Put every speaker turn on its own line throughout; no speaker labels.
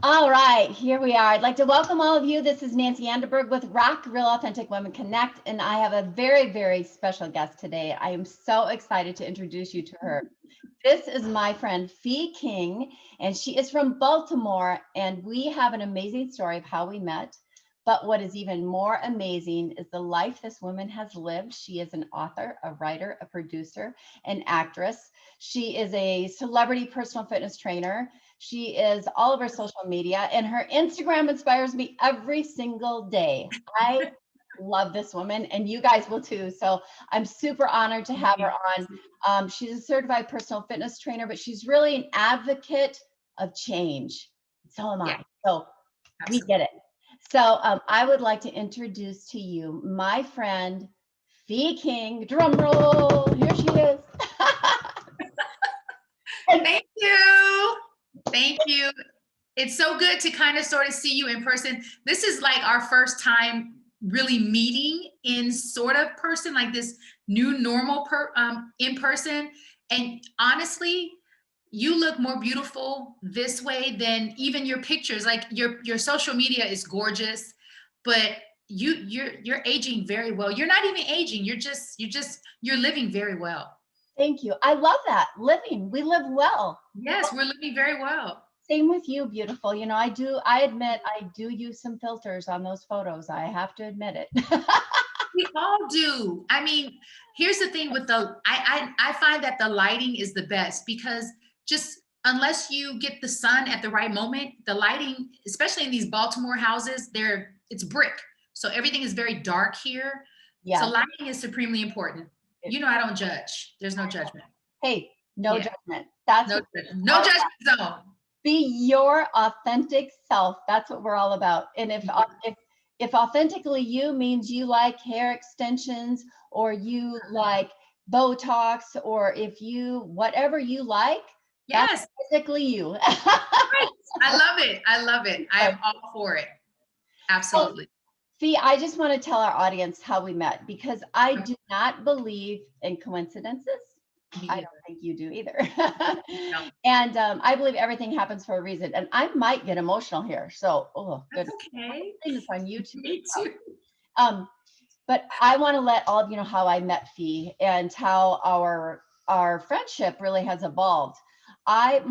All right, here we are. I'd like to welcome all of you. This is Nancy Anderberg with RAWC, Real Authentic Women Connect, and I have a very, very special guest today. I am so excited to introduce you to her. This is my friend Fee King, and she is from Baltimore, and we have an amazing story of how we met. But what is even more amazing is the life this woman has lived. She is an author, a writer, a producer, an actress. She is a celebrity personal fitness trainer. She is all over social media, and her Instagram inspires me every single day. I love this woman, and you guys will too. So I'm super honored to have her on. She's a certified personal fitness trainer, but she's really an advocate of change. So am
Yeah,
I. So we
absolutely.
get it. So I would like to introduce to you my friend, Fee King. Drum roll. Here she is.
Thank you. Thank you. It's so good to kind of sort of see you in person. This is like our first time really meeting in sort of person, like this new normal in person. And honestly, you look more beautiful this way than even your pictures. Like your social media is gorgeous, but you're aging very well. You're not even aging. You're living very well.
Thank you. I love that. Living. We live well.
Yes, we're living very well.
Same with you, beautiful. I admit I do use some filters on those photos. I have to admit it.
We all do. I mean, here's the thing with I find that the lighting is the best because just unless you get the sun at the right moment, the lighting, especially in these Baltimore houses, it's brick. So everything is very dark here. So
Yes.
lighting is supremely important. You know, I don't judge. There's no judgment.
Hey, no
Yeah.
judgment. That's
No
what
judgment. No judgment zone.
be your authentic self. That's what we're all about. And if authentically you means you like hair extensions or you like Botox or if you whatever you like, that's
Yes.
authentically you.
Right. I love it. I love it. I am all for it.
So,
Absolutely.
Fee, I just want to tell our audience how we met because I do not believe in coincidences.
Me
I
either.
don't think you do either.
No,
And I believe everything happens for a reason. And I might get emotional here. So, oh,
that's
goodness. I'm
okay.
putting this on YouTube.
Me too.
Um, but I want to let all of you know how I met Fee and how our friendship really has evolved. I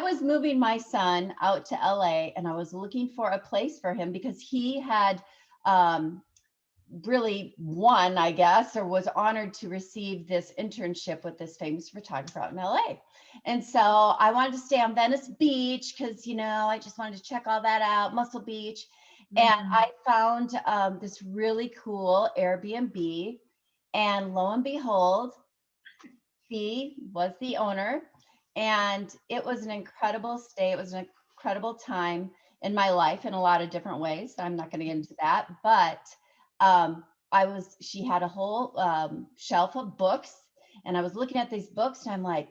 was moving my son out to LA and I was looking for a place for him because he had um, really won, I guess, or was honored to receive this internship with this famous photographer out in LA. And so I wanted to stay on Venice Beach because, I just wanted to check all that out, Muscle Beach. And
Mm.
I found this really cool Airbnb. And lo and behold, Fee was the owner. And it was an incredible stay. It was an incredible time in my life in a lot of different ways. I'm not going to get into that. But she had a whole shelf of books. And I was looking at these books and I'm like,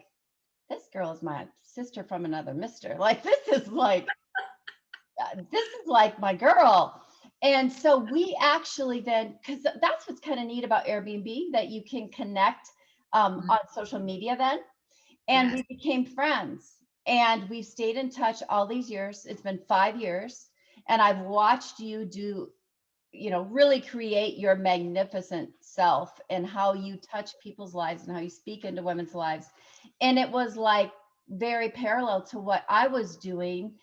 this girl is my sister from another mister. Like, this is like my girl. And so we actually then, because that's what's kind of neat about Airbnb, that you can connect
Mm.
on social media then. And
Yes.
we became friends. And we've stayed in touch all these years. It's been 5 years. And I've watched you really create your magnificent self and how you touch people's lives and how you speak into women's lives. And it was like very parallel to what I was doing.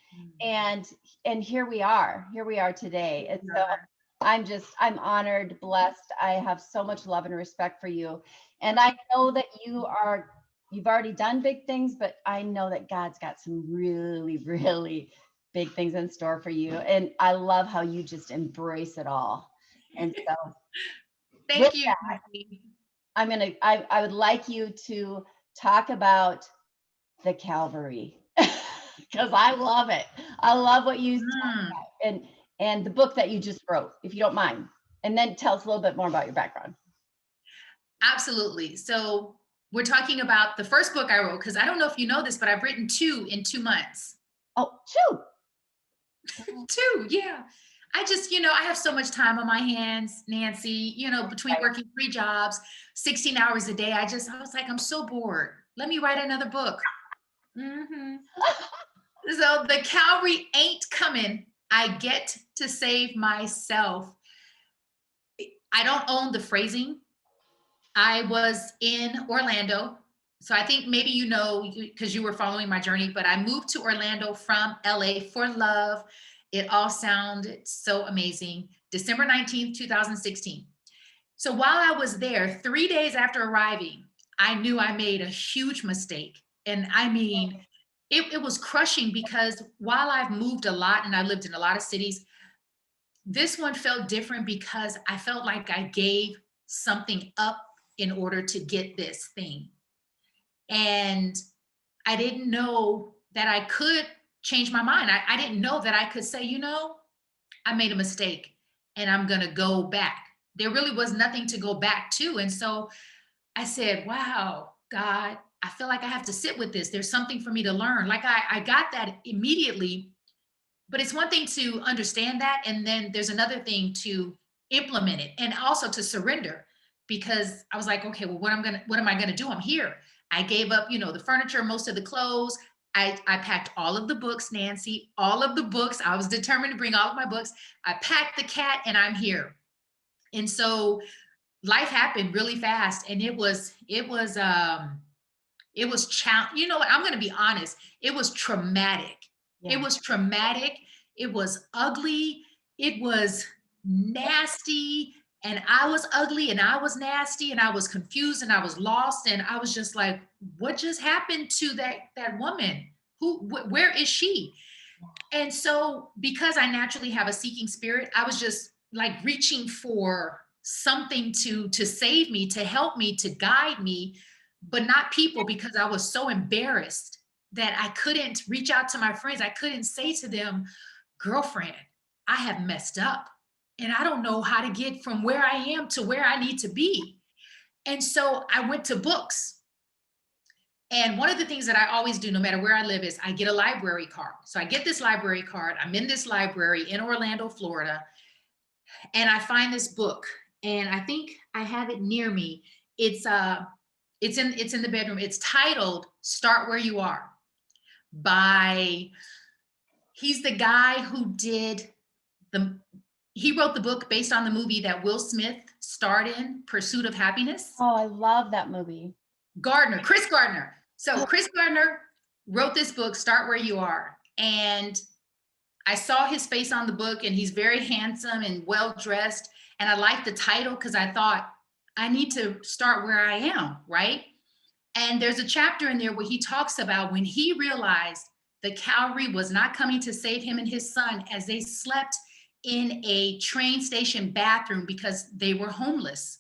Mm.
And here we are today. And so
Sure.
I'm honored, blessed. I have so much love and respect for you. And I know that you've already done big things, but I know that God's got some really, really big things in store for you. And I love how you just embrace it all. And so with
Thank you,
that,
Nancy.
I would like you to talk about the Calvary because I love it. I love what you talk
Mm,
about and the book that you just wrote, if you don't mind. And then tell us a little bit more about your background.
absolutely. So we're talking about the first book I wrote, because I don't know if you know this, but I've written two in 2 months.
Oh, shoot.
Two, yeah. I have so much time on my hands, Nancy, between working 3 jobs, 16 hours a day. I was like, I'm so bored. Let me write another book. Hmm. So the Calvary ain't coming. I get to save myself. I don't own the phrasing. I was in Orlando. So I think maybe you know, because you were following my journey, but I moved to Orlando from LA for love. It all sounded so amazing. December 19th, 2016. So while I was there, 3 days after arriving, I knew I made a huge mistake. And I mean, it was crushing because while I've moved a lot and I lived in a lot of cities, this one felt different because I felt like I gave something up in order to get this thing. And I didn't know that I could change my mind. I didn't know that I could say, you know, I made a mistake and I'm going to go back. There really was nothing to go back to. And so I said, wow, God, I feel like I have to sit with this. There's something for me to learn. Like I got that immediately, but it's one thing to understand that. And then there's another thing to implement it and also to surrender, because I was like, okay, well, what am I going to do? I'm here. I gave up, you know, the furniture, most of the clothes. I packed all of the books, Nancy, all of the books. I was determined to bring all of my books. I packed the cat and I'm here. And so life happened really fast. And it was you know what, I'm going to be honest. It was traumatic. Yeah. It was traumatic. It was ugly. It was nasty. And I was ugly and I was nasty and I was confused and I was lost. And I was just like, what just happened to that woman? Where is she? And so because I naturally have a seeking spirit, I was just like reaching for something to save me, to help me, to guide me, but not people, because I was so embarrassed that I couldn't reach out to my friends. I couldn't say to them, girlfriend, I have messed up and I don't know how to get from where I am to where I need to be. And so I went to books. And one of the things that I always do, no matter where I live, is I get a library card. So I get this library card. I'm in this library in Orlando, Florida, and I find this book. And I think I have it near me. It's in the bedroom. It's titled "Start Where You Are" he's the guy who he wrote the book based on the movie that Will Smith starred in, Pursuit of Happiness.
Oh, I love that movie.
Chris Gardner. So Chris Gardner wrote this book, Start Where You Are. And I saw his face on the book and he's very handsome and well-dressed. And I liked the title because I thought, I need to start where I am, right? And there's a chapter in there where he talks about when he realized the Calvary was not coming to save him and his son as they slept in a train station bathroom because they were homeless.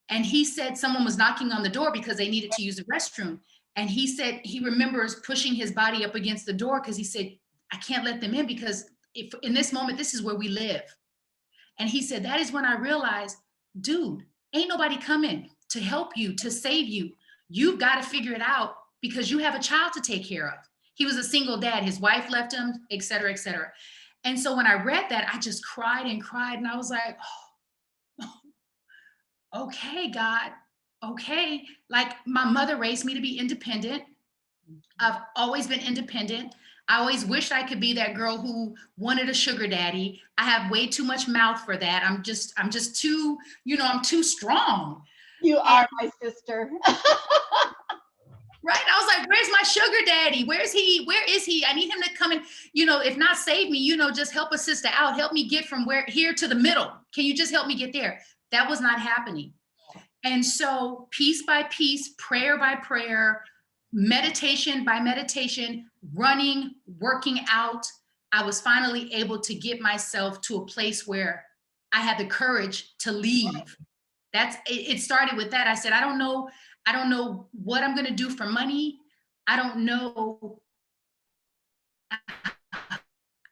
And he said someone was knocking on the door because they needed to use the restroom. And he said he remembers pushing his body up against the door because he said, I can't let them in because if in this moment, this is where we live. And he said, that is when I realized, dude, ain't nobody coming to help you, to save you. You've got to figure it out because you have a child to take care of. He was a single dad. His wife left him, et cetera, et cetera. And so when I read that, I just cried and cried. And I was like, oh, okay, God, okay. Like my mother raised me to be independent. I've always been independent. I always wished I could be that girl who wanted a sugar daddy. I have way too much mouth for that. I'm just too, I'm too strong.
You are my sister.
Right. I was like, where's my sugar daddy? Where is he? I need him to come and, if not save me, just help a sister out. Help me get from here to the middle. Can you just help me get there? That was not happening. And so piece by piece, prayer by prayer, meditation by meditation, running, working out, I was finally able to get myself to a place where I had the courage to leave. It started with that. I said, I don't know what I'm going to do for money. I don't know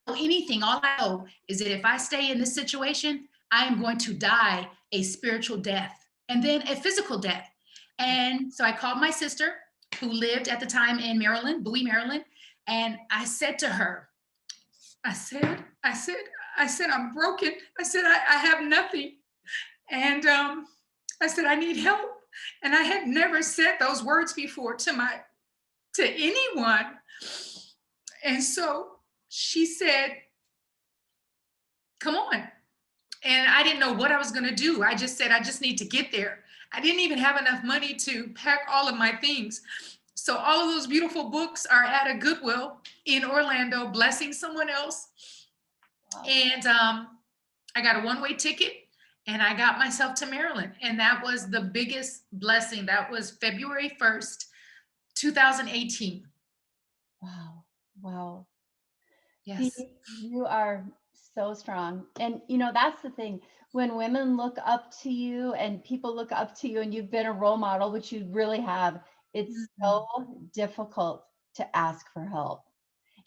anything. All I know is that if I stay in this situation, I am going to die a spiritual death and then a physical death. And so I called my sister, who lived at the time in Maryland, Bowie, Maryland. And I said to her, I said, I'm broken. I said, I have nothing. And I said, I need help. And I had never said those words before to anyone. And so she said, come on. And I didn't know what I was going to do. I just said, I just need to get there. I didn't even have enough money to pack all of my things. So all of those beautiful books are at a Goodwill in Orlando, blessing someone else.
Wow.
And I got a one-way ticket and I got myself to Maryland. And that was the biggest blessing. That was February 1st, 2018.
Wow. Wow. See,
Yes.
you are so strong. And you know, that's the thing. When women look up to you and people look up to you and you've been a role model, which you really have, it's so difficult to ask for help.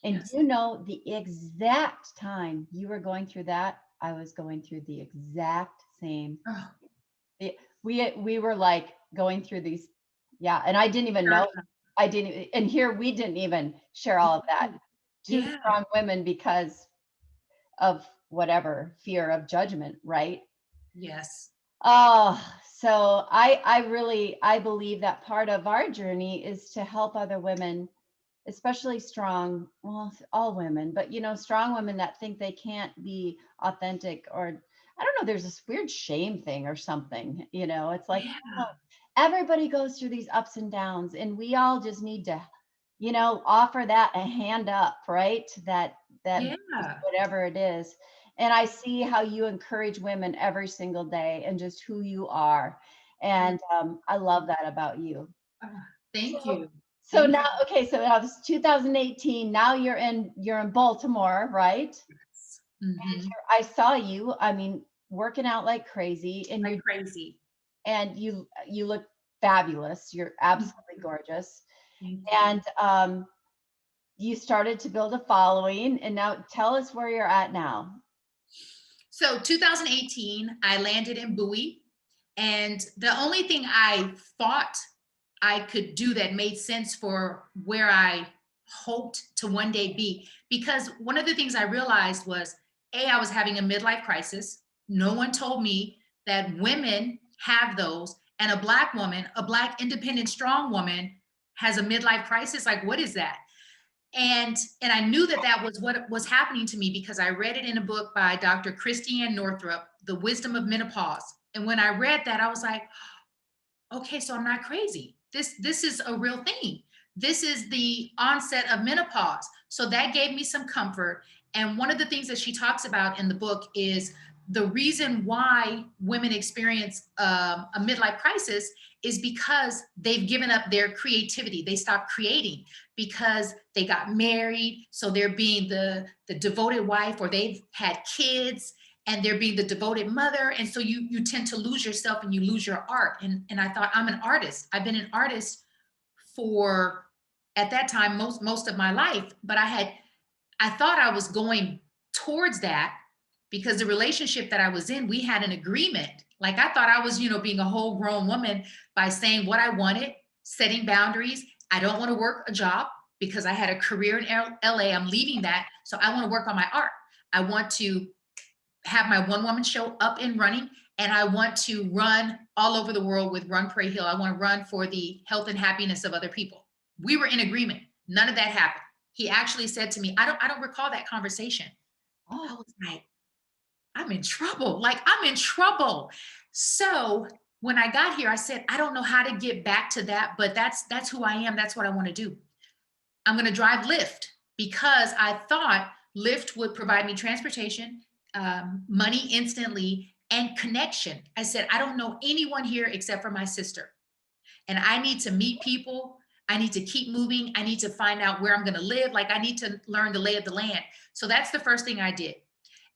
And
Yes.
you know, the exact time you were going through that, I was going through the exact same.
Oh,
We were like going through these, yeah, and I didn't even know. I didn't, and here we didn't even share all of that. Two
yeah.
strong women because of whatever fear of judgment, right?
Yes.
Oh, so I believe that part of our journey is to help other women, especially strong, well, all women, but you know, strong women that think they can't be authentic, or I don't know, there's this weird shame thing or something, you know, it's like,
Yeah.
oh, everybody goes through these ups and downs and we all just need to, you know, offer that a hand up, right? That
Yeah.
whatever it is. And I see how you encourage women every single day and just who you are. And I love that about you.
Oh, thank
So,
you.
so
Thank
now,
you.
okay, so that was 2018. Now you're in Baltimore, right?
Mm-hmm.
I saw you, I mean, working out like crazy, and
Like crazy.
you look fabulous. You're absolutely gorgeous.
Thank you.
And you started to build a following, and now tell us where you're at now.
So 2018, I landed in Bowie. And the only thing I thought I could do that made sense for where I hoped to one day be, because one of the things I realized was, I was having a midlife crisis. No one told me that women have those. And a Black woman, a Black independent, strong woman has a midlife crisis. Like, what is that? And I knew that that was what was happening to me because I read it in a book by Dr. Christiane Northrup, The Wisdom of Menopause. And when I read that, I was like, okay, so I'm not crazy. This is a real thing. This is the onset of menopause. So that gave me some comfort. And one of the things that she talks about in the book is the reason why women experience a midlife crisis is because they've given up their creativity. They stopped creating because they got married. So they're being the devoted wife, or they've had kids and they're being the devoted mother. And so you tend to lose yourself and you lose your art. And I thought, I'm an artist. I've been an artist for, at that time, most of my life, but I thought I was going towards that because the relationship that I was in, we had an agreement. Like, I thought I was, being a whole grown woman by saying what I wanted, setting boundaries. I don't want to work a job because I had a career in LA. I'm leaving that. So I want to work on my art. I want to have my one woman show up and running. And I want to run all over the world with Run, Pray, Heal. I want to run for the health and happiness of other people. We were in agreement. None of that happened. He actually said to me, I don't recall that conversation. I was like, I'm in trouble. Like, I'm in trouble. So when I got here, I said, I don't know how to get back to that, but that's who I am. That's what I want to do. I'm going to drive Lyft because I thought Lyft would provide me transportation, money instantly, and connection. I said, I don't know anyone here except for my sister. And I need to meet people. I need to keep moving. I need to find out where I'm going to live. Like, I need to learn the lay of the land. So that's the first thing I did.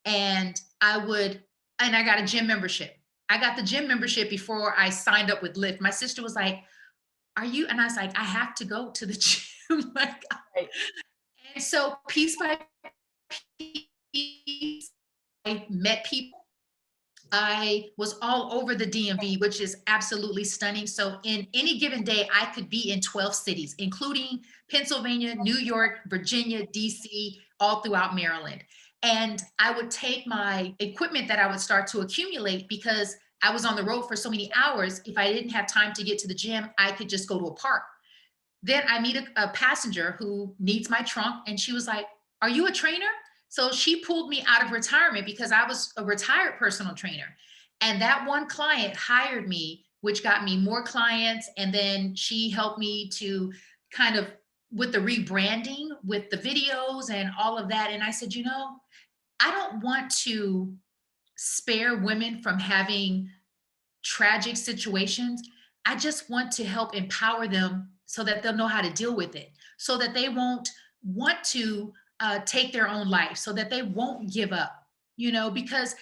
And I got a gym membership. I got the gym membership before I signed up with Lyft. My sister was like, are you? And I was like, I have to go to the gym. Like,
Right.
and so piece by piece, I met people. I was all over the DMV, which is absolutely stunning. So in any given day, I could be in 12 cities, including Pennsylvania, New York, Virginia, DC, all throughout Maryland. And I would take my equipment that I would start to accumulate because I was on the road for so many hours. If I didn't have time to get to the gym, I could just go to a park. then I meet a passenger who needs my trunk, and she was like, "Are you a trainer?" So she pulled me out of retirement because I was a retired personal trainer. And that one client hired me, which got me more clients. And then she helped me to kind of with the rebranding, with the videos and all of that. And I said, I don't want to spare women from having tragic situations. I just want to help empower them so that they'll know how to deal with it, so that they won't want to take their own life, so that they won't give up, because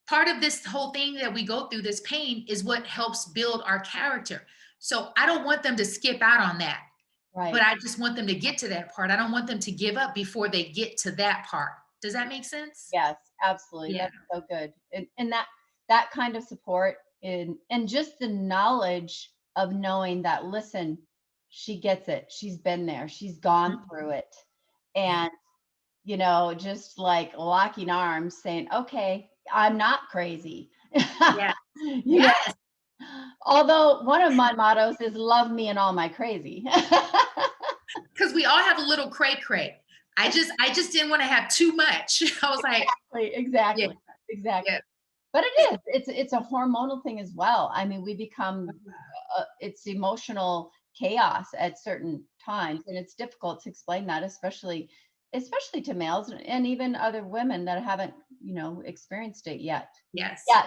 part of this whole thing that we go through, this pain, is what helps build our character. So I don't want them to skip out on that.
Right.
But I just want them to get to that part. I don't want them to give up before they get to that part. Does that make sense?
Yes, absolutely.
Yeah.
That's so good. And that kind of support and just the knowledge of knowing that, listen, she gets it. She's been there. She's gone through it. And, just like locking arms saying, okay, I'm not crazy.
Yeah.
You know,
Yes.
although one of my mottos is love me and all my crazy.
Because we all have a little cray cray. I just didn't want to have too much. I was like,
Exactly.
yeah.
But it is. It's a hormonal thing as well. I mean, we become it's emotional chaos at certain times, and it's difficult to explain that, especially to males and even other women that haven't, experienced it yet.
Yes.
Yet.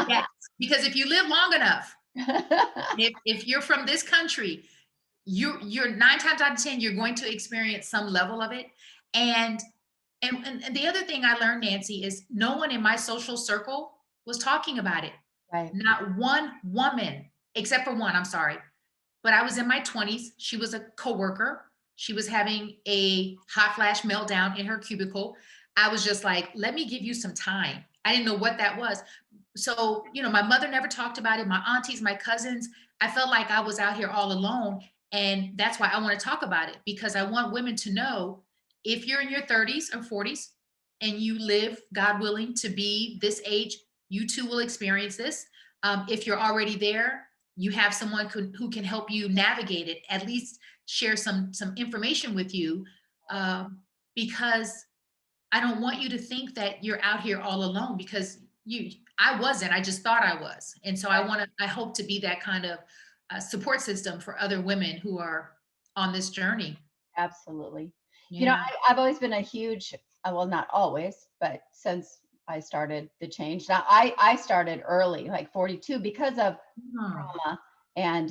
Yes. Because if you live long enough, if you're from this country, you're 9 times out of 10, you're going to experience some level of it. And the other thing I learned, Nancy, is no one in my social circle was talking about it.
Right.
Not one woman, except for one, I'm sorry. But I was in my 20s. She was a coworker. She was having a hot flash meltdown in her cubicle. I was just like, let me give you some time. I didn't know what that was. So, my mother never talked about it. My aunties, my cousins, I felt like I was out here all alone. And that's why I want to talk about it, because I want women to know, if you're in your 30s or 40s and you live, God willing, to be this age, you too will experience this. If you're already there, you have someone who can help you navigate it, at least share some information with you, because I don't want you to think that you're out here all alone, because I wasn't. I just thought I was. And so I hope to be that kind of support system for other women who are on this journey.
Absolutely.
Yeah.
I've always been a huge, well, not always, but since I started the change. Now, I started early, like 42, because of trauma and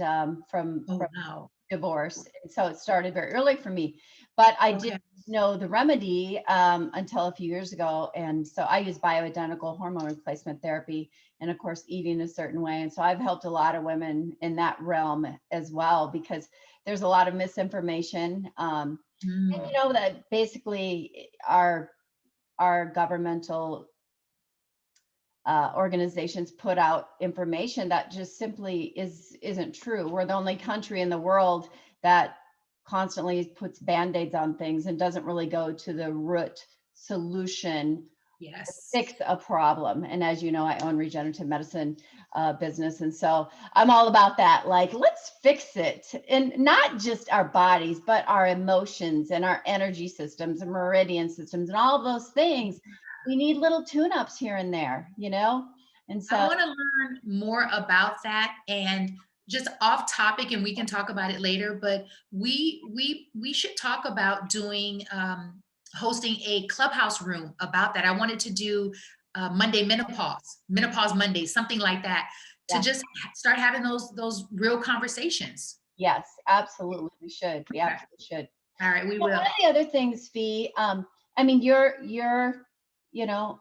from
Wow.
divorce. And so it started very early for me. But I didn't know the remedy until a few years ago. And so I use bioidentical hormone replacement therapy, and of course, eating a certain way. And so I've helped a lot of women in that realm as well, because there's a lot of misinformation. And that basically our governmental organizations put out information that just simply isn't true. We're the only country in the world that constantly puts band-aids on things and doesn't really go to the root solution.
Yes.
Fix a problem. And as you know, I own regenerative medicine business. And so I'm all about that. Like, let's fix it. And not just our bodies, but our emotions and our energy systems and meridian systems and all of those things. We need little tune-ups here and there, And so
I want to learn more about that, and just off topic, and we can talk about it later, but we should talk about doing hosting a clubhouse room about that. I wanted to do Monday menopause Monday, something like that, to just start having those real conversations.
Yes, absolutely. We should. We absolutely should.
All right, we will.
One of the other things, Fee, I mean, you're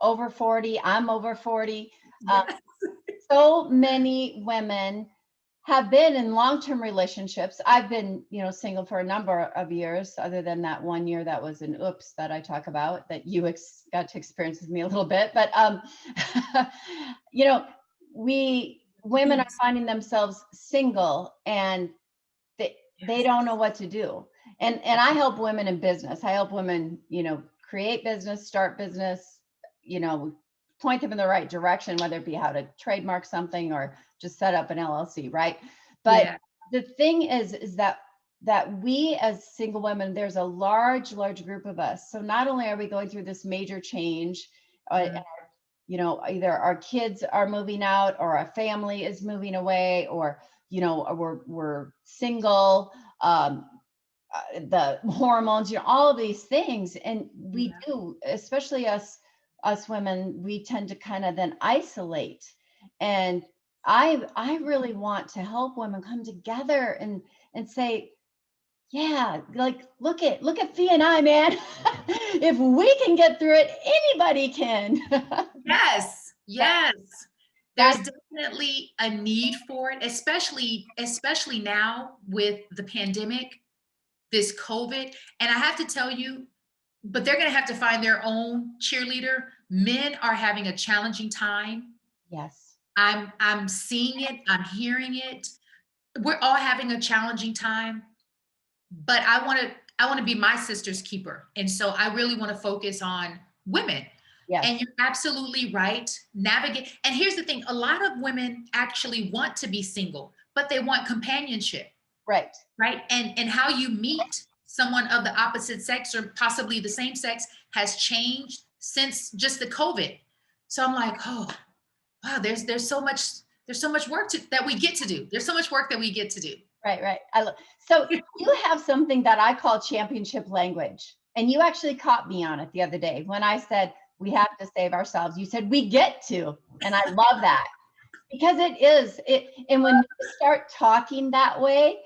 over 40, I'm over 40.
Yes.
So many women have been in long-term relationships. I've been, single for a number of years, other than that 1 year that was an oops that I talk about, that you got to experience with me a little bit. But, women are finding themselves single, and they don't know what to do. And I help women in business. I help women, create business, start business, point them in the right direction, whether it be how to trademark something or just set up an LLC, right? But the thing is that that we as single women, there's a large group of us. So not only are we going through this major change,
Mhm.
either our kids are moving out or our family is moving away, or, we're single, the hormones, all of these things. And we
Yeah.
do, especially us women, we tend to kind of then isolate. And I really want to help women come together and say, yeah, like look at Fee and I, man. If we can get through it, anybody can.
Yes,
that,
yes. There's
that
definitely a need for it, especially now with the pandemic, this COVID. And I have to tell you, but they're going to have to find their own cheerleader. Men are having a challenging time.
yes,
I'm seeing it, I'm hearing it. We're all having a challenging time, but I want to be my sister's keeper. And so I really want to focus on women. And
yes,
you're absolutely right. Navigate. And here's the thing, a lot of women actually want to be single, but they want companionship,
right.
right? And how you meet someone of the opposite sex or possibly the same sex has changed since just the COVID. So I'm like, oh, wow, there's so much work that we get to do. There's so much work that we get to do.
Right, right. So you have something that I call championship language. And you actually caught me on it the other day when I said, we have to save ourselves. You said, we get to. And I love that because it is it. And when you start talking that way,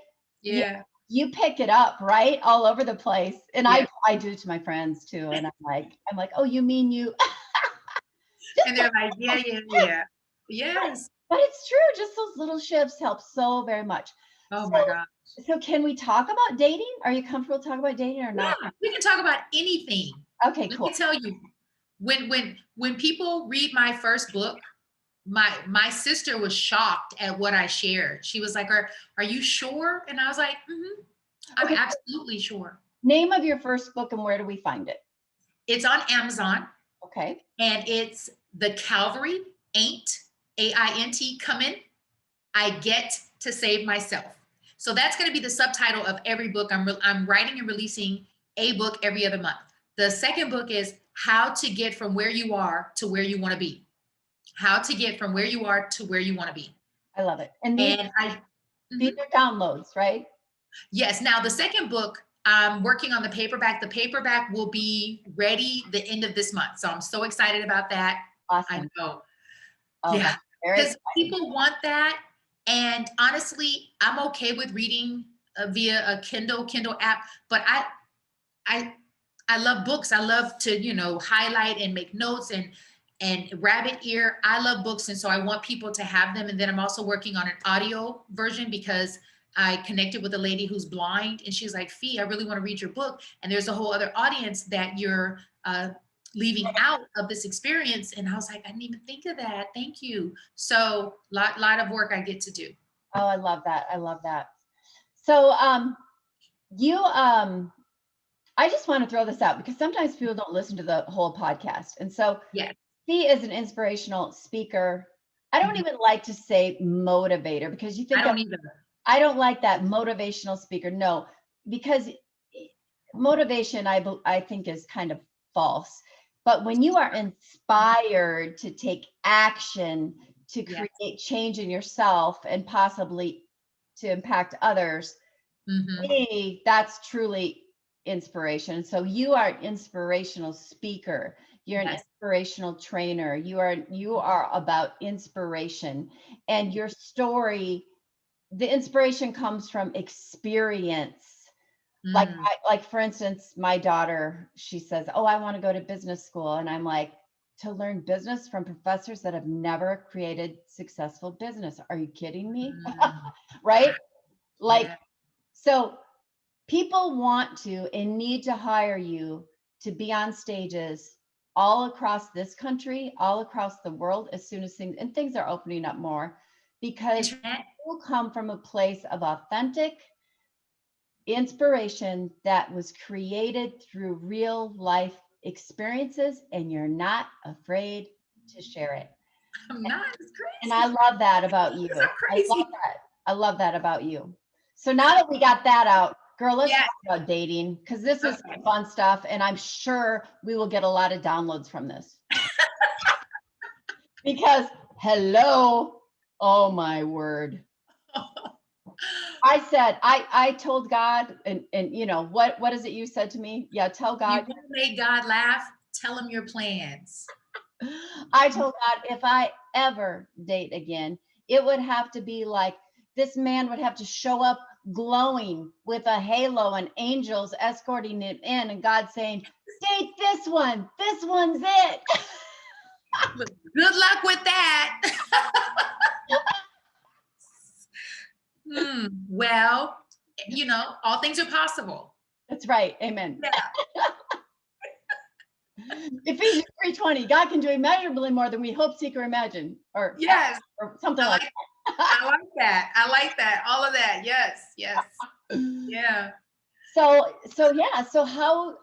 you,
Yeah.
you pick it up, right? All over the place. And
Yeah.
I do to my friends too. And I'm like, oh, you mean you? Just
And they're like, yeah, yeah, yeah. Yes.
but it's true. Just those little shifts help so very much.
Oh
So,
my God.
so can we talk about dating? Are you comfortable talking about dating or not?
Yeah. We can talk about anything.
Okay,
Let
cool.
me tell you, when people read my first book, my sister was shocked at what I shared. She was like, are you sure? And I was like, I'm
Okay,
absolutely sure.
name of your first book and where do we find it?
It's on Amazon
Okay.
and it's The Calvary Ain't, AINT, Coming. I Get to Save Myself. So that's going to be the subtitle of every book. I'm writing and releasing a book every other month. The second book is How to Get from Where You Are to Where You Want to Be. How to get from where you are to where you want to be.
I love it. And
And
these are downloads, right?
yes. Now the second book, I'm working on the paperback. The paperback will be ready the end of this month. So I'm so excited about that. I
Awesome.
know.
Oh,
Yeah.
that's very
Because
exciting.
people want that. And honestly, I'm okay with reading via a Kindle app, but I I love books. I love to, highlight and make notes and rabbit ear. I love books. And so I want people to have them. And then I'm also working on an audio version because I connected with a lady who's blind and she's like, Fee, I really want to read your book. And there's a whole other audience that you're leaving out of this experience. And I was like, I didn't even think of that. Thank you. So lot of work I get to do.
Oh, I love that. I love that. So you I just want to throw this out because sometimes people don't listen to the whole podcast. And so
Yeah.
he is an inspirational speaker. I don't even like to say motivator because you think
I don't either.
I don't like that motivational speaker. No, because motivation I think is kind of false. But when you are inspired to take action to
Yes.
create change in yourself and possibly to impact others, hey, that's truly inspiration. So you are an inspirational speaker. You're an
Yes.
inspirational trainer. You are about inspiration, and your story, the inspiration comes from experience. Like
Mm.
like for instance, my daughter, she says, "Oh, I want to go to business school." And I'm like, "To learn business from professors that have never created successful business. Are you kidding me?"
Mm.
Right? Like
Yeah.
so people want to and need to hire you to be on stages all across this country, all across the world as soon as things are opening up more because
Internet.
you come from a place of authentic inspiration that was created through real life experiences and you're not afraid to share it.
I'm not. It's
And I
crazy.
love that about you.
It's so
I love
crazy.
that. I love that about you. So now that we got that out, girl, let's
Yes.
talk about dating, because this is
Okay.
fun stuff, and I'm sure we will get a lot of downloads from this. Because hello, oh my word. I said, I told God, and you know, what is it you said to me? Yeah, tell
You
God.
want to make God laugh? Tell him your plans.
I told God, if I ever date again, it would have to be like this man would have to show up glowing with a halo and angels escorting him in, and God saying, date this one. This one's it.
Good luck with that. Well, you know, all things are possible.
That's right. Amen.
Yeah.
Ephesians 3:20, God can do immeasurably more than we hope, seek, or imagine, or
Yes.
something like
I like that. I like that. All of that. Yes. Yes.
that.
Yeah.
So yeah. So how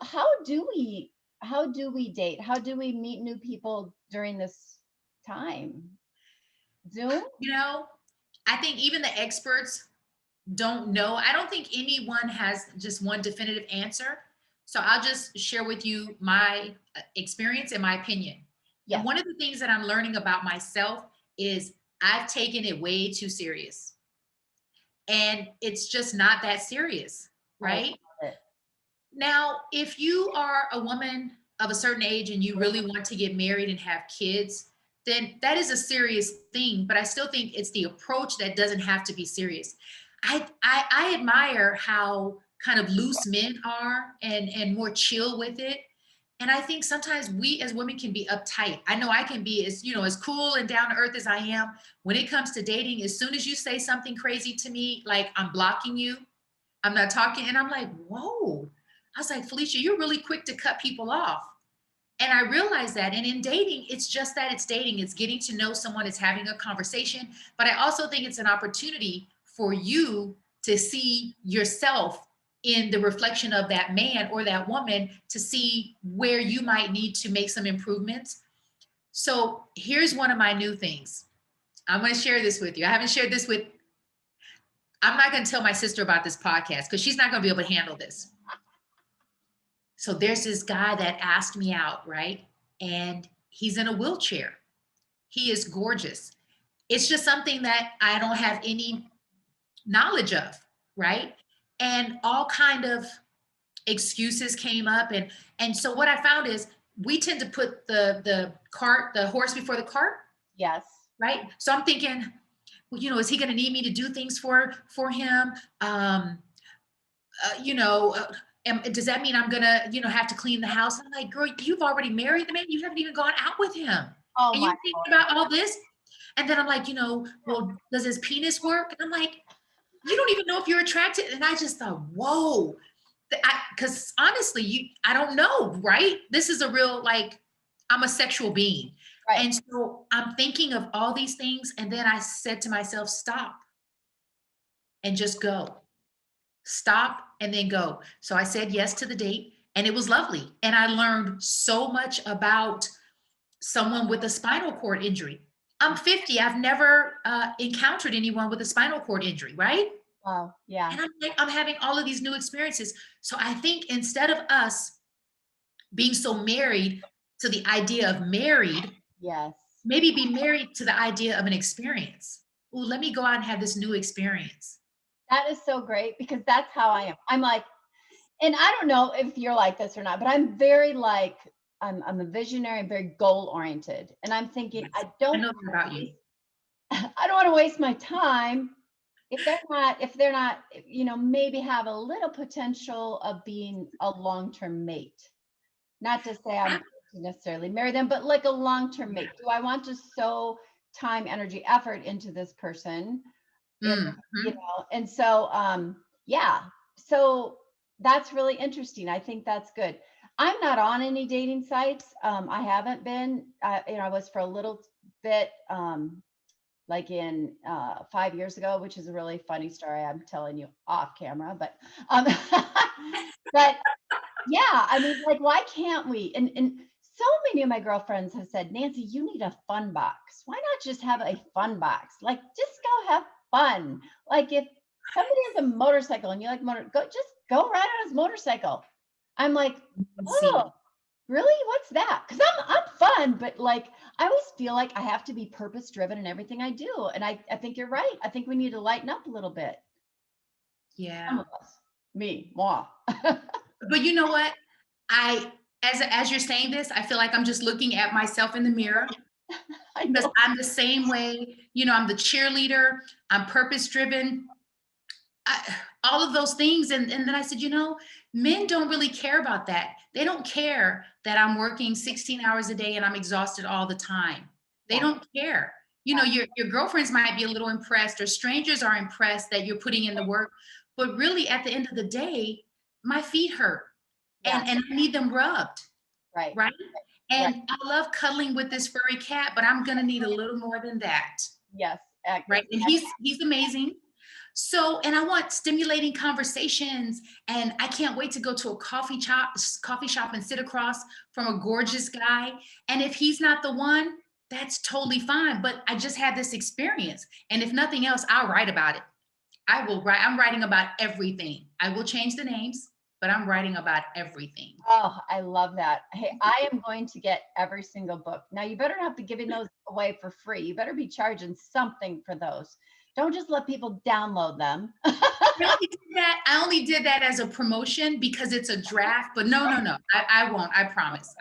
do we date? How do we meet new people during this time? Zoom?
You know, I think even the experts don't know. I don't think anyone has just one definitive answer. So I'll just share with you my experience and my opinion.
Yes.
And one of the things that I'm learning about myself is I've taken it way too serious. And it's just not that serious, right? Now, if you are a woman of a certain age and you really want to get married and have kids, then that is a serious thing. But I still think it's the approach that doesn't have to be serious. I admire how kind of loose men are and more chill with it. And I think sometimes we as women can be uptight. I know I can be as, you know, as cool and down to earth as I am. When it comes to dating, as soon as you say something crazy to me, like I'm blocking you, I'm not talking. And I'm like, whoa. I was like, Felicia, you're really quick to cut people off. And I realized that. And in dating, it's just that it's dating. It's getting to know someone, it's having a conversation. But I also think it's an opportunity for you to see yourself in the reflection of that man or that woman to see where you might need to make some improvements. So here's one of my new things. I'm going to share this with you. I haven't shared this with, I'm not going to tell my sister about this podcast because she's not going to be able to handle this. So there's this guy that asked me out, right? And he's in a wheelchair. He is gorgeous. It's just something that I don't have any knowledge of, right? And all kind of excuses came up. And so what I found is we tend to put the horse before the cart.
Yes.
Right. So I'm thinking, well, you know, is he going to need me to do things for him? You know, does that mean I'm gonna, you know, have to clean the house? I'm like, girl, you've already married the man. You haven't even gone out with him.
Oh
and
my
you're thinking about all this. And then I'm like, you know, well, does his penis work? And I'm like, you don't even know if you're attracted. And I just thought, whoa, because honestly, I don't know, right? This is a real, like, I'm a sexual being. Right. And so I'm thinking of all these things. And then I said to myself, stop and just go. Stop and then go. So I said yes to the date and it was lovely. And I learned so much about someone with a spinal cord injury. I'm 50. I've never encountered anyone with a spinal cord injury, right?
Wow. Yeah.
And I'm like, I'm having all of these new experiences. So I think instead of us being so married to the idea of married,
yes,
maybe be married to the idea of an experience. Oh, let me go out and have this new experience.
That is so great because that's how I am. I'm like, and I don't know if you're like this or not, but I'm very like, I'm a visionary, I'm very goal oriented. And I'm thinking,
Yes.
I don't
know about you.
I don't want to waste my time if they're not, you know, maybe have a little potential of being a long-term mate. Not to say I'm to necessarily marry them, but like a long-term mate. Do I want to sow time, energy, effort into this person? You know, and so yeah, so that's really interesting. I think that's good. I'm not on any dating sites. I haven't been. You know, I was for a little bit, like in 5 years ago, which is a really funny story. I'm telling you off camera, but but yeah, I mean, like, why can't we? And so many of my girlfriends have said, Nancy, you need a fun box. Why not just have a fun box? Like, just go have fun. Like, if somebody has a motorcycle and you like go just go ride on his motorcycle. I'm like,
See,
oh, really? What's that? Because I'm fun, but like I always feel like I have to be purpose driven in everything I do. And I think you're right. I think we need to lighten up a little bit. Some
yeah.
of us. Me, moi.
But you know what? As you're saying this, I feel like I'm just looking at myself in the mirror
I
because
know.
I'm the same way. I'm the cheerleader. I'm purpose driven. All of those things. And then I said, men don't really care about that. They don't care that I'm working 16 hours a day and I'm exhausted all the time. They
Yeah.
don't care. Your girlfriends might be a little impressed, or strangers are impressed that you're putting in the work. But really, at the end of the day, my feet hurt
Yeah.
and I need them rubbed.
Right.
Right.
Right.
And I love cuddling with this furry cat, but I'm going to need a little more than that.
Yes.
Right. And he's amazing. So, and I want stimulating conversations, and I can't wait to go to a coffee shop and sit across from a gorgeous guy. And if he's not the one, that's totally fine. But I just had this experience. And if nothing else, I'll write about it. I will write. I'm writing about everything. I will change the names, but I'm writing about everything.
Oh, I love that. Hey, I am going to get every single book. Now, you better not be giving those away for free. You better be charging something for those. Don't just let people download them.
I only did that as a promotion because it's a draft, but no. I won't. I promise.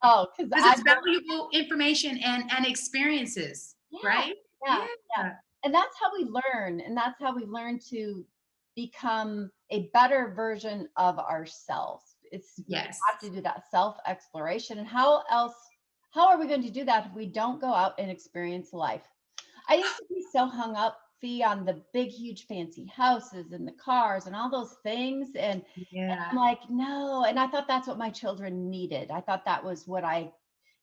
Oh, because
it's valuable information and experiences, right?
Yeah. And that's how we learn. And that's how we learn to become a better version of ourselves. We have to do that self-exploration. And how are we going to do that if we don't go out and experience life? I used to be so hung up on the big, huge, fancy houses and the cars and all those things. And I'm like, no. And I thought that's what my children needed. I thought that was what I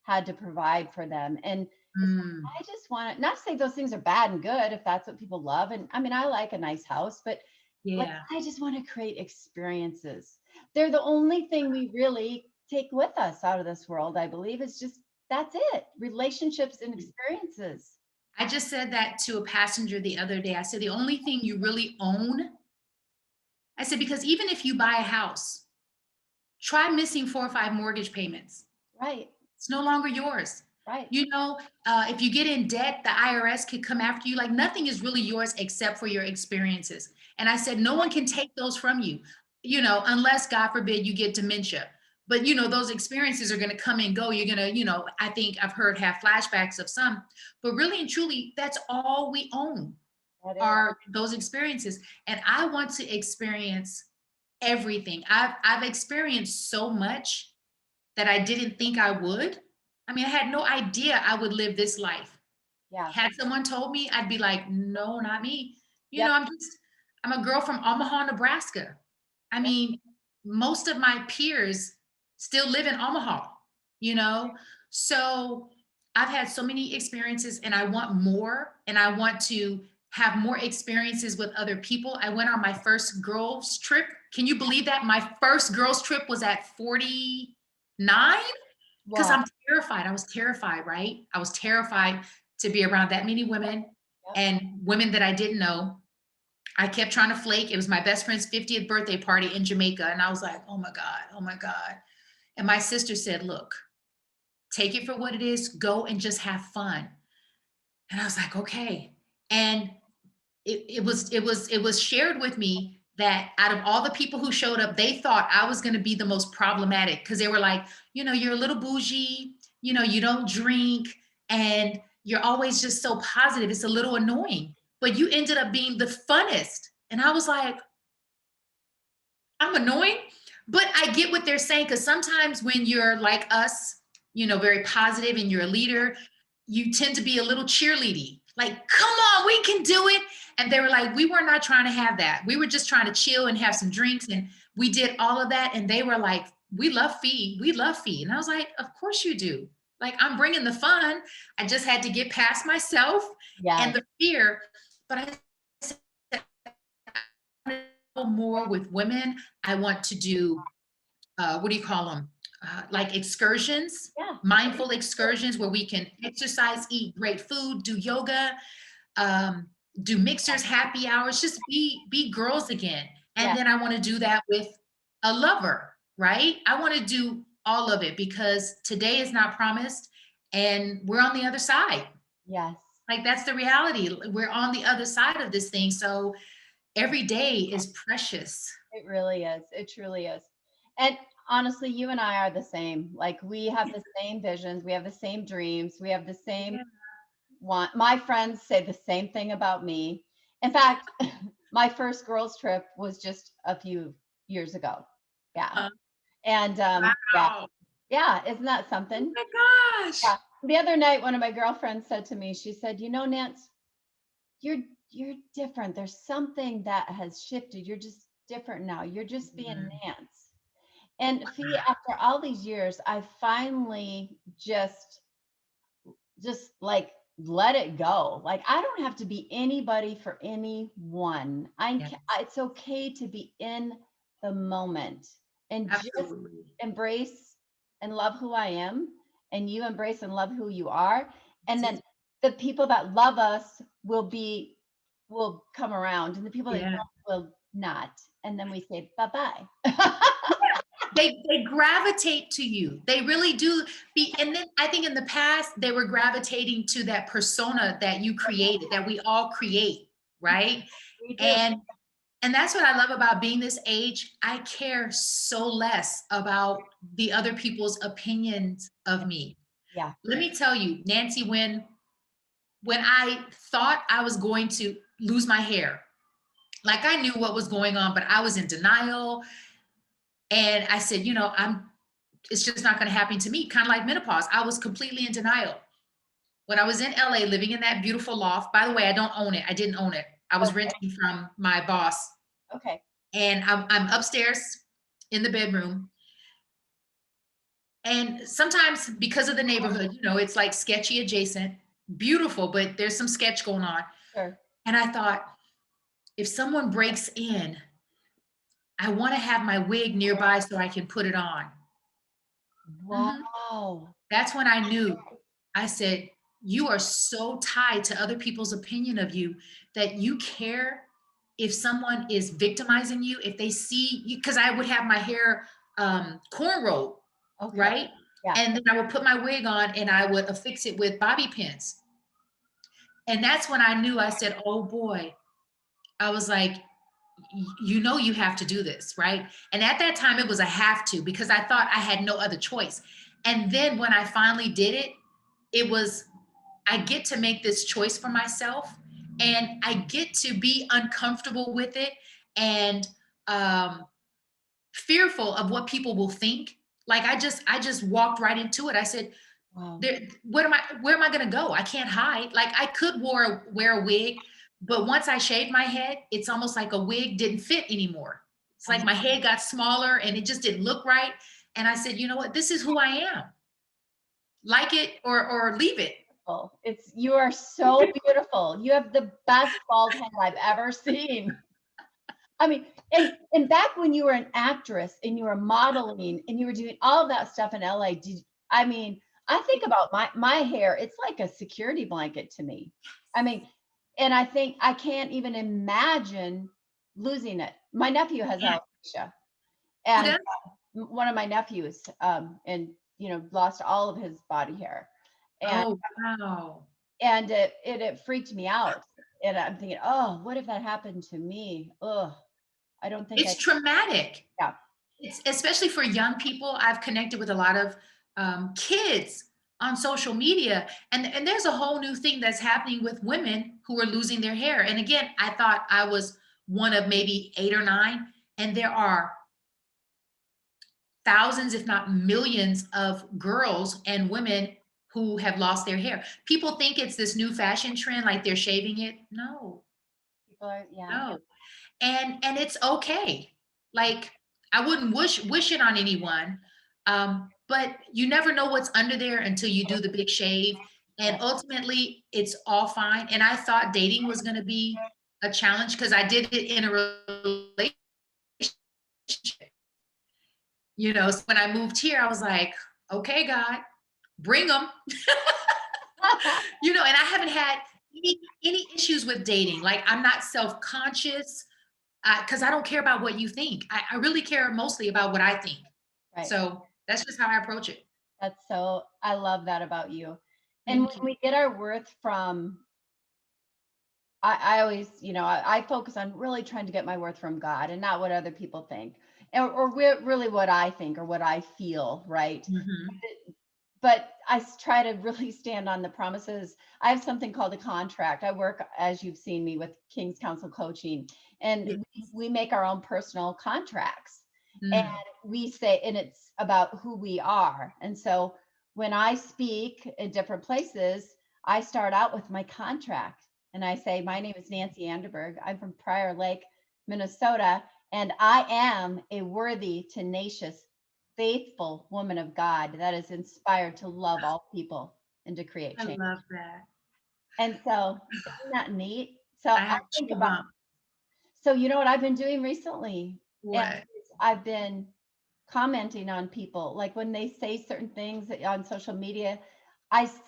had to provide for them. And I just want to not say those things are bad and good if that's what people love. And I mean, I like a nice house, but like, I just want to create experiences. They're the only thing we really take with us out of this world, I believe. It's just, that's it. Relationships and experiences.
I just said that to a passenger the other day. I said, the only thing you really own, I said, because even if you buy a house, try missing 4 or 5 mortgage payments.
Right.
It's no longer yours.
Right.
If you get in debt, the IRS could come after you. Like, nothing is really yours except for your experiences. And I said, no one can take those from you, unless, God forbid, you get dementia. But, those experiences are going to come and go. You're going to, I think I've heard have flashbacks of some, but really and truly, that's all we own are those experiences. And I want to experience everything. I've experienced so much that I didn't think I would. I mean, I had no idea I would live this life.
Yeah.
Had someone told me, I'd be like, no, not me. I'm a girl from Omaha, Nebraska. I mean, most of my peers still live in Omaha, So I've had so many experiences and I want more, and I want to have more experiences with other people. I went on my first girls trip. Can you believe that? My first girls trip was at 49 because I'm terrified. I was terrified, right? I was terrified to be around that many women and women that I didn't know. I kept trying to flake. It was my best friend's 50th birthday party in Jamaica. And I was like, oh my God. And my sister said, look, take it for what it is. Go and just have fun. And I was like, okay. And it was shared with me that out of all the people who showed up, they thought I was going to be the most problematic because they were like, you're a little bougie, you don't drink, and you're always just so positive. It's a little annoying, but you ended up being the funnest. And I was like, I'm annoying, but I get what they're saying. Because sometimes when you're like us, very positive and you're a leader, you tend to be a little cheerleady. Like, come on, we can do it. And they were like, we were not trying to have that. We were just trying to chill and have some drinks. And we did all of that. And they were like, we love Fee. We love Fee. And I was like, of course you do. Like, I'm bringing the fun. I just had to get past myself and the fear. But I said, I want more with women. I want to do, what do you call them? Like excursions, mindful excursions where we can exercise, eat great food, do yoga, do mixers, happy hours, just be girls again. And then I want to do that with a lover, right? I want to do all of it because today is not promised and we're on the other side.
Yes.
Like that's the reality. We're on the other side of this thing. So every day is precious.
It really is. It truly is. And honestly, you and I are the same. Like we have the same visions, we have the same dreams, we have the same
Yeah.
want. My friends say the same thing about me. In fact, my first girls trip was just a few years ago. Yeah. And
Wow.
yeah, isn't that
Oh
something?
my gosh.
Yeah. The other night, one of my girlfriends said to me, she said, you know, Nance, you're different. There's something that has shifted. You're just different now. You're just being Nance. And Fee, after all these years, I finally just like let it go. Like I don't have to be anybody for anyone.
Yes,
It's okay to be in the moment and just
absolutely.
embrace and love who I am, and you embrace and love who you are. And
That's
then
it.
the people that love us will come around, and the people that
Yeah.
don't will not. And then we say bye-bye.
They gravitate to you. They really do. And then I think in the past they were gravitating to that persona that you created, that we all create, right?
We do.
And and that's what I love about being this age. I care so less about the other people's opinions of me.
Yeah.
Let me tell you, Nancy, when I thought I was going to lose my hair, like I knew what was going on, but I was in denial. And I said, it's just not going to happen to me. Kind of like menopause. I was completely in denial. When I was in LA living in that beautiful loft, by the way, I don't own it. I didn't own it. I was
Okay.
renting from my boss.
Okay.
And I'm upstairs in the bedroom. And sometimes because of the neighborhood, it's like sketchy adjacent, beautiful, but there's some sketch going on.
Sure.
And I thought, if someone breaks in, I want to have my wig nearby so I can put it on. Mhm.
Wow.
That's when I knew. I said, you are so tied to other people's opinion of you that you care if someone is victimizing you, if they see you, because I would have my hair cornrowed,
Okay.
right?
Yeah.
And then I would put my wig on and I would affix it with bobby pins. And that's when I knew. I said, oh boy. I was like, you have to do this, right? And at that time, it was a have to because I thought I had no other choice. And then when I finally did it, it was, I get to make this choice for myself and I get to be uncomfortable with it and fearful of what people will think. Like I just walked right into it. I said,
Wow.
where am I going to go? I can't hide. Like I could wear a wig, but once I shaved my head, it's almost like a wig didn't fit anymore. It's like my head got smaller and it just didn't look right. And I said, you know what? This is who I am. Like it or leave it.
You are so beautiful. You have the best bald head I've ever seen. I mean, and back when you were an actress and you were modeling and you were doing all of that stuff in LA, I think about my hair, it's like a security blanket to me. I mean, and I think I can't even imagine losing it. My nephew has
Yeah.
alopecia,
Who
and
does?
one of my nephews, and lost all of his body hair, and
Oh, wow.
it freaked me out. And I'm thinking, oh, what if that happened to me? Oh, I don't think
It's traumatic.
yeah.
It's especially for young people. I've connected with a lot of kids on social media, and there's a whole new thing that's happening with women who are losing their hair. And again, I thought I was one of maybe 8 or 9, and there are thousands, if not millions, of girls and women who have lost their hair. People think it's this new fashion trend, like they're shaving it. No,
People are, yeah.
no. And it's okay. Like I wouldn't wish it on anyone, but you never know what's under there until you do the big shave. And ultimately, it's all fine. And I thought dating was going to be a challenge because I did it in a relationship. So when I moved here, I was like, okay, God, bring them. And I haven't had any issues with dating. Like I'm not self-conscious. because I don't care about what you think. I really care mostly about what I think.
Right.
So that's just how I approach it.
I love that about you. And
Thank
when
you.
we get our worth from, I always, I focus on really trying to get my worth from God and not what other people think, or really what I think or what I feel, right?
Mhm.
But try to really stand on the promises. I have something called a contract. I work, as you've seen me, with King's Council Coaching,
Yeah.
and we make our own personal contracts. And
Mm.
we say, and it's about who we are. And so when I speak in different places, I start out with my contract and I say, my name is Nancy Anderberg. I'm from Prior Lake, Minnesota, and I am a worthy, tenacious, faithful woman of God that is inspired to love all people and to create
I
change.
love that.
And so, isn't that neat? So
I
I
have
think
chill
about,
bump.
so you know what I've been doing recently? And
What?
I've been commenting on people, like when they say certain things on social media, I s-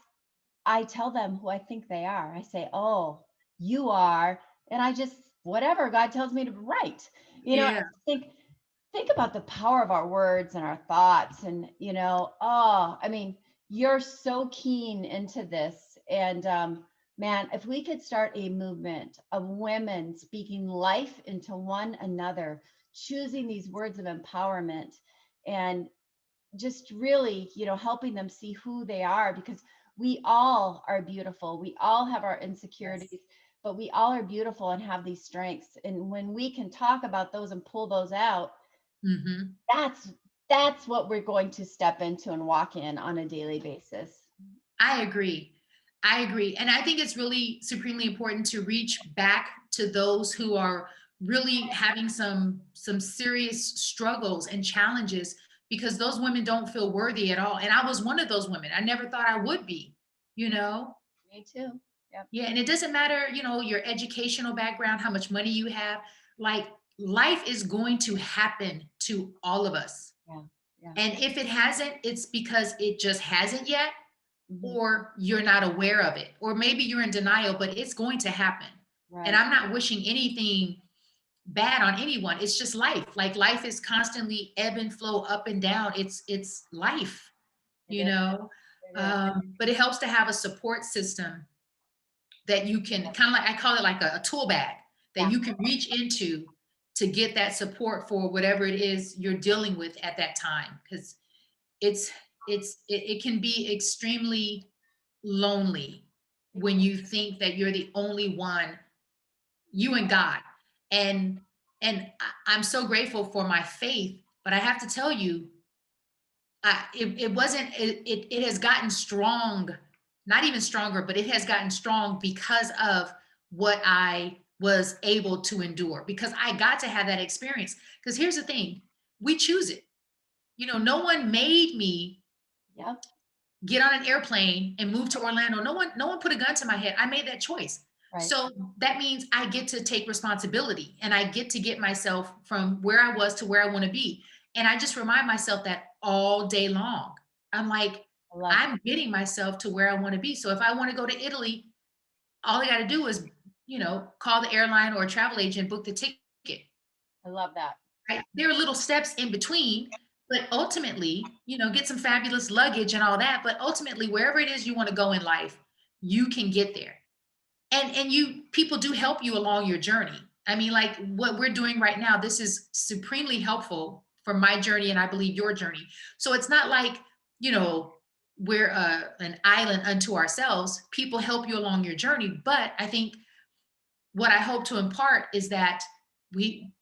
I tell them who I think they are. I say, "Oh, you are," and I just whatever God tells me to write. I
Yeah.
think about the power of our words and our thoughts, and oh, I mean, you're so keen into this, and man, if we could start a movement of women speaking life into one another, choosing these words of empowerment, and just really, helping them see who they are, because we all are beautiful. We all have our
Yes.
insecurities, but we all are beautiful and have these strengths. And when we can talk about those and pull those out,
Hmm.
that's that's what we're going to step into and walk in on a daily basis.
I agree. I agree. And I think it's really supremely important to reach back to those who are really having some serious struggles and challenges, because those women don't feel worthy at all. And I was one of those women. I never thought I would be, you know?
Me too. Yep.
Yeah, and it doesn't matter, your educational background, how much money you have. Like, life is going to happen to all of us.
Yeah. Yeah.
And if it hasn't, it's because it just hasn't yet,
Mhm.
or you're not aware of it, or maybe you're in denial, but it's going to happen. And
Right.
I'm not wishing anything bad on anyone. It's just life. Like, life is constantly ebb and flow, up and down. It's life,
It
you
is.
know.
It is.
But it helps to have a support system that you can kind of, like, I call it like a tool bag that
Yeah.
you can reach into to get that support for whatever it is you're dealing with at that time. Because it's it can be extremely lonely when you think that you're the only one, you and God. And I'm so grateful for my faith, but I have to tell you, it wasn't it has gotten strong, not even stronger, but it has gotten strong because of what I was able to endure, because I got to have that experience. Because here's the thing, we choose it. No one made me
Yep.
get on an airplane and move to Orlando. No one put a gun to my head. I made that choice.
Right.
So that means I get to take responsibility, and I get to get myself from where I was to where I want to be. And I just remind myself that all day long. I'm like,
I love
I'm getting myself to where I want to be. So if I want to go to Italy, all I got to do is, call the airline or a travel agent, book the ticket.
I love that.
Right? There are little steps in between, but ultimately, get some fabulous luggage and all that. But ultimately, wherever it is you want to go in life, you can get there. And you people do help you along your journey. I mean, like what we're doing right now, this is supremely helpful for my journey, and I believe your journey. So it's not like, you know, we're an island unto ourselves. People help you along your journey. But I think what I hope to impart is that we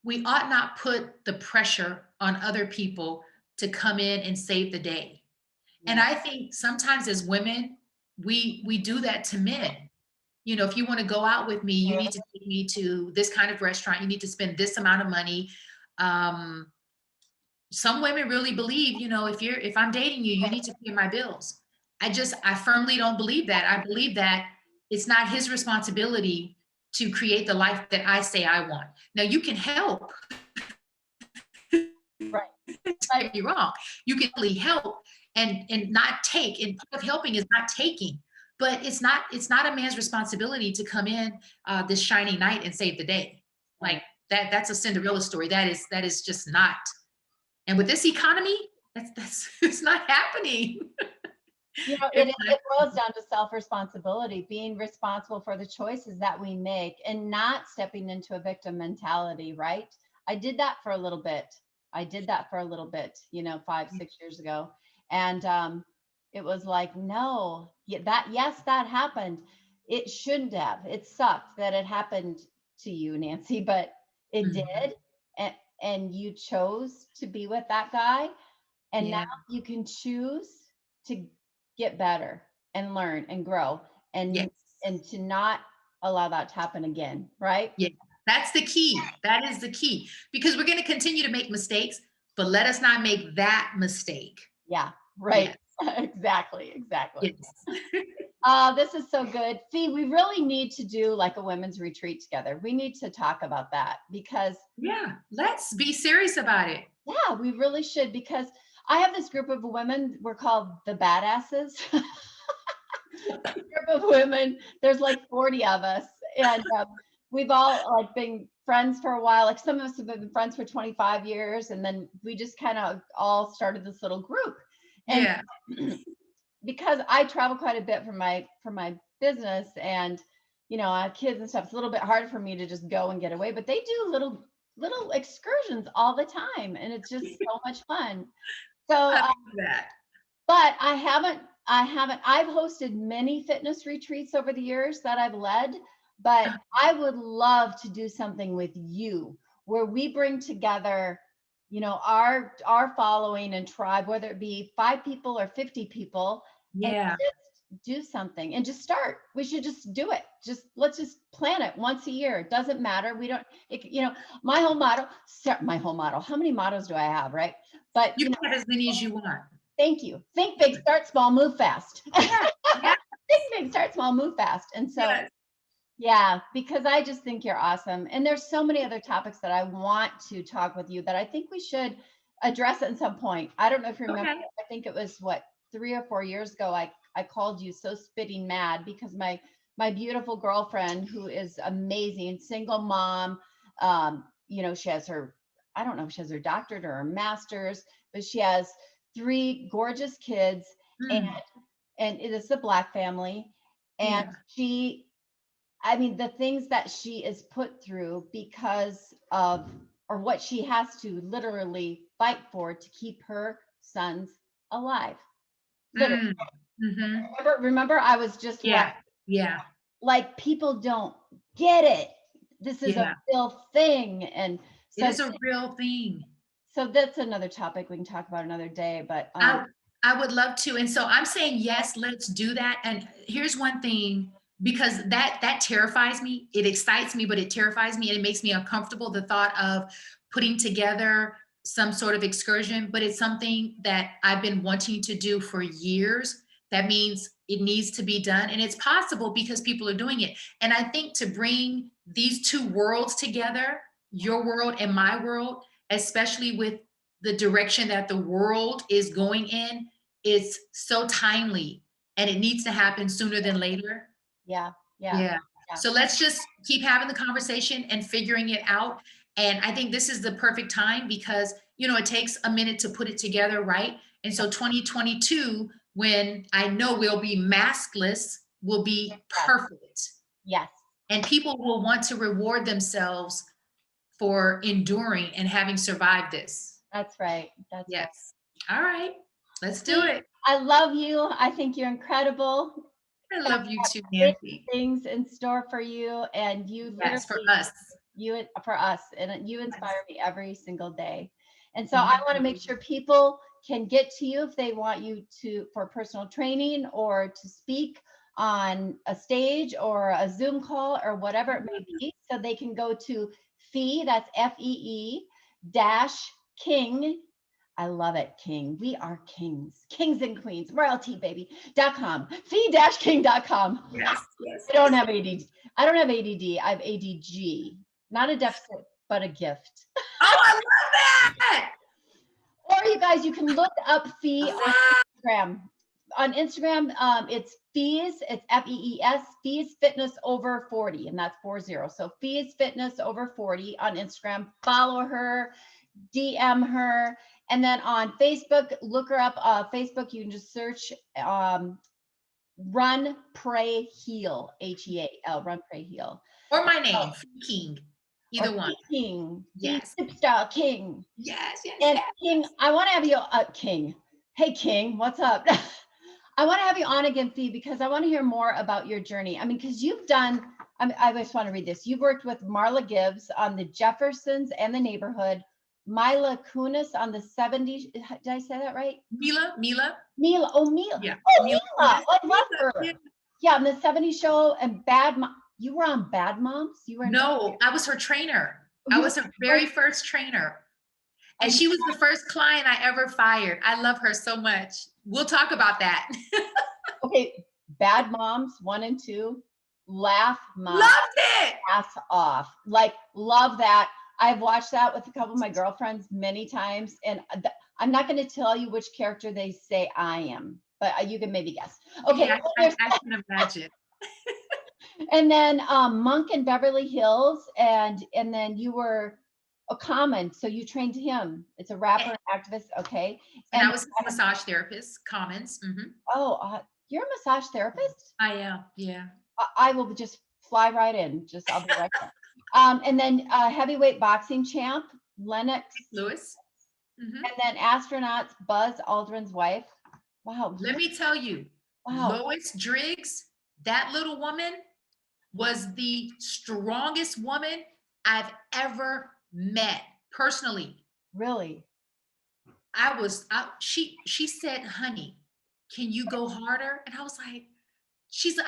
we ought not put the pressure on other people to come in and save the day. And
Yeah.
I think sometimes as women, we do that to men. If you want to go out with me, you need to take me to this kind of restaurant. You need to spend this amount of money. Um, some women really believe, if I'm dating you, you need to pay my bills. I firmly don't believe that. I believe that it's not his responsibility to create the life that I say I want. Now you can help,
Right.
don't
Right.
get me wrong. You can really help and not take. And part of helping is not taking. But it's not a man's responsibility to come in this shiny night and save the day. Like that's a Cinderella story. That is just not. And with this economy, that's it's not happening.
It boils down to self-responsibility, being responsible for the choices that we make and not stepping into a victim mentality, right? I did that for a little bit. 5-6 years ago. And it was like, no, that happened. It shouldn't have. It sucked that it happened to you, Nancy, but it did. And you chose to be with that guy. And now you can choose to get better and learn and grow and to not allow that to happen again, right?
Yeah, that's the key. That is the key, because we're going to continue to make mistakes, but let us not make that mistake.
Yeah, right. Yes. Exactly.
Yes.
This is so good. Fee, we really need to do like a women's retreat together. We need to talk about that because
let's be serious about it.
Yeah, we really should, because I have this group of women, we're called the Badasses. Group of women, there's like 40 of us, and we've all like been friends for a while. Like some of us have been friends for 25 years, and then we just kind of all started this little group. And because I travel quite a bit for my business, and I have kids and stuff, it's a little bit harder for me to just go and get away, but they do little excursions all the time, and it's just so much fun. So but I've hosted many fitness retreats over the years that I've led, but I would love to do something with you where we bring together, our following and tribe, whether it be 5 people or 50 people, and just do something and just start. We should just do it. Let's just plan it once a year. It doesn't matter. My whole motto, how many mottos do I have, right? But
you can have as many as you want.
Thank you. Think big, start small, move fast. Think big, start small, move fast. And so, because I just think you're awesome. And there's so many other topics that I want to talk with you that I think we should address at some point. I don't know if you remember, I think it was 3 or 4 years ago, I called you so spitting mad because my beautiful girlfriend, who is amazing, single mom, she has I don't know if she has her doctorate or her master's, but she has 3 gorgeous kids, and it is a Black family. And the things that she is put through because of, or what she has to literally fight for to keep her sons alive. Literally. Remember, I was just like, people don't get it. This is a real thing. And so
it is a real thing.
So that's another topic we can talk about another day, but
I would love to. And so I'm saying, yes, let's do that. And here's one thing, because that terrifies me. It excites me, but it terrifies me, and it makes me uncomfortable, the thought of putting together some sort of excursion. But it's something that I've been wanting to do for years. That means it needs to be done, and it's possible because people are doing it. And I think to bring these 2 worlds together, your world and my world, especially with the direction that the world is going in, is so timely, and it needs to happen sooner than later.
Yeah.
So let's just keep having the conversation and figuring it out. And I think this is the perfect time because, it takes a minute to put it together, right? And so 2022, when I know we'll be maskless, will be perfect.
Yes.
And people will want to reward themselves for enduring and having survived this.
That's right.
Yes. All right. Let's do it.
I love you. I think you're incredible.
I love you too, Nancy.
Things in store for you, and you
for us.
And you inspire me every single day. And so I want to make sure people can get to you if they want you for personal training or to speak on a stage or a Zoom call or whatever it may be. So they can go to Fee, that's FEE-King. I love it, King. We are kings and queens, royalty, baby.com, fee-king.com.
Yes.
I don't have ADD. I have ADG, not a deficit, but a gift.
Oh, I love that.
Or you guys, you can look up Fee on Instagram. on Instagram, it's Fees, it's FEES, Fees Fitness Over 40, and that's 40. So Fees Fitness Over 40 on Instagram. Follow her, DM her. And then on Facebook, look her up. Facebook, you can just search Run, Pray, Heal, HEAL, Run, Pray, Heal.
Or my name, King. Either one.
King.
Yes.
Superstar King.
Yes, yes,
And
yes.
King, I want to have you, King. Hey, King, what's up? I want to have you on again, Fee, because I want to hear more about your journey. I mean, because you've done, I just want to read this. You've worked with Marla Gibbs on The Jeffersons and The Neighborhood, Mila Kunis on The 70s. Did I say that right?
Mila.
Oh, Mila.
Yeah.
Oh,
Mila.
Mila. I love her.
Yeah.
Yeah, on The 70s Show and Bad Mom. You were on Bad Moms? You were
No, I was her trainer. I was her very first trainer. And she was the first client I ever fired. I love her so much. We'll talk about that.
Okay, Bad Moms 1 and 2. Laugh my
Loved it.
ass off. Like, love that. I've watched that with a couple of my girlfriends many times, and I'm not going to tell you which character they say I am, but you can maybe guess. Okay,
Yeah, I can imagine.
And then Monk in Beverly Hills, and then you were a Common, so you trained him. It's a rapper and activist. Okay,
and I was a massage therapist. Commons. Mm-hmm.
Oh, you're a massage therapist?
I am. Yeah.
I will just fly right in. I'll be right there. And then heavyweight boxing champ Lennox
Lewis. Mm-hmm.
And then astronauts Buzz Aldrin's wife. Wow.
Let me tell you, Lois Driggs, that little woman was the strongest woman I've ever met personally.
Really?
She said, honey, can you go harder? And I was like, she's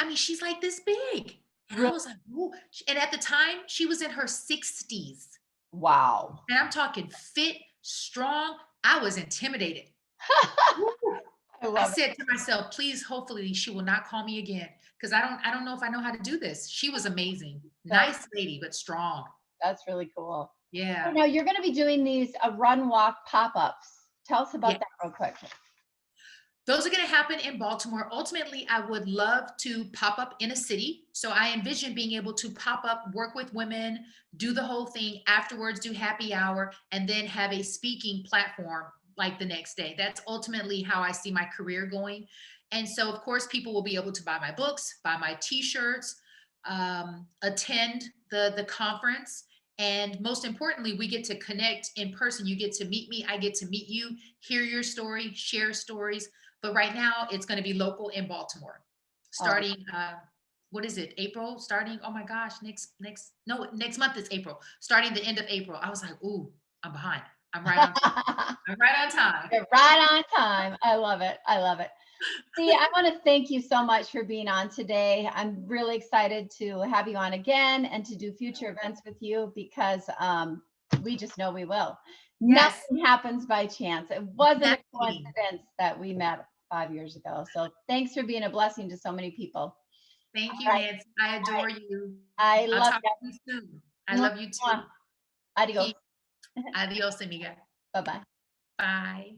like this big. And I was like, ooh. And at the time, she was in her 60s.
Wow.
And I'm talking fit, strong. I was intimidated. I said to myself, please, hopefully she will not call me again. Because I don't know if I know how to do this. She was amazing. Nice lady, but strong.
That's really cool.
Yeah.
So now you're going to be doing these run walk pop-ups. Tell us about that real quick.
Those are going to happen in Baltimore. Ultimately, I would love to pop up in a city. So I envision being able to pop up, work with women, do the whole thing, afterwards do happy hour, and then have a speaking platform like the next day. That's ultimately how I see my career going. And so, of course, people will be able to buy my books, buy my t-shirts, attend the conference. And most importantly, we get to connect in person. You get to meet me. I get to meet you, hear your story, share stories. But right now it's going to be local in Baltimore, starting, what is it? April starting. Oh my gosh. Next month is April, starting the end of April. I was like, ooh, I'm behind. I'm right on time. I'm right on time.
You're right on time. I love it. I love it. See, I want to thank you so much for being on today. I'm really excited to have you on again and to do future events with you because we just know we will.
Yes.
Nothing happens by chance. It wasn't a coincidence that we met 5 years ago. So thanks for being a blessing to so many people.
Thank you, Nancy. I adore you.
I love
you soon. I love you too.
Adios.
Adios, amiga.
Bye-bye.
Bye.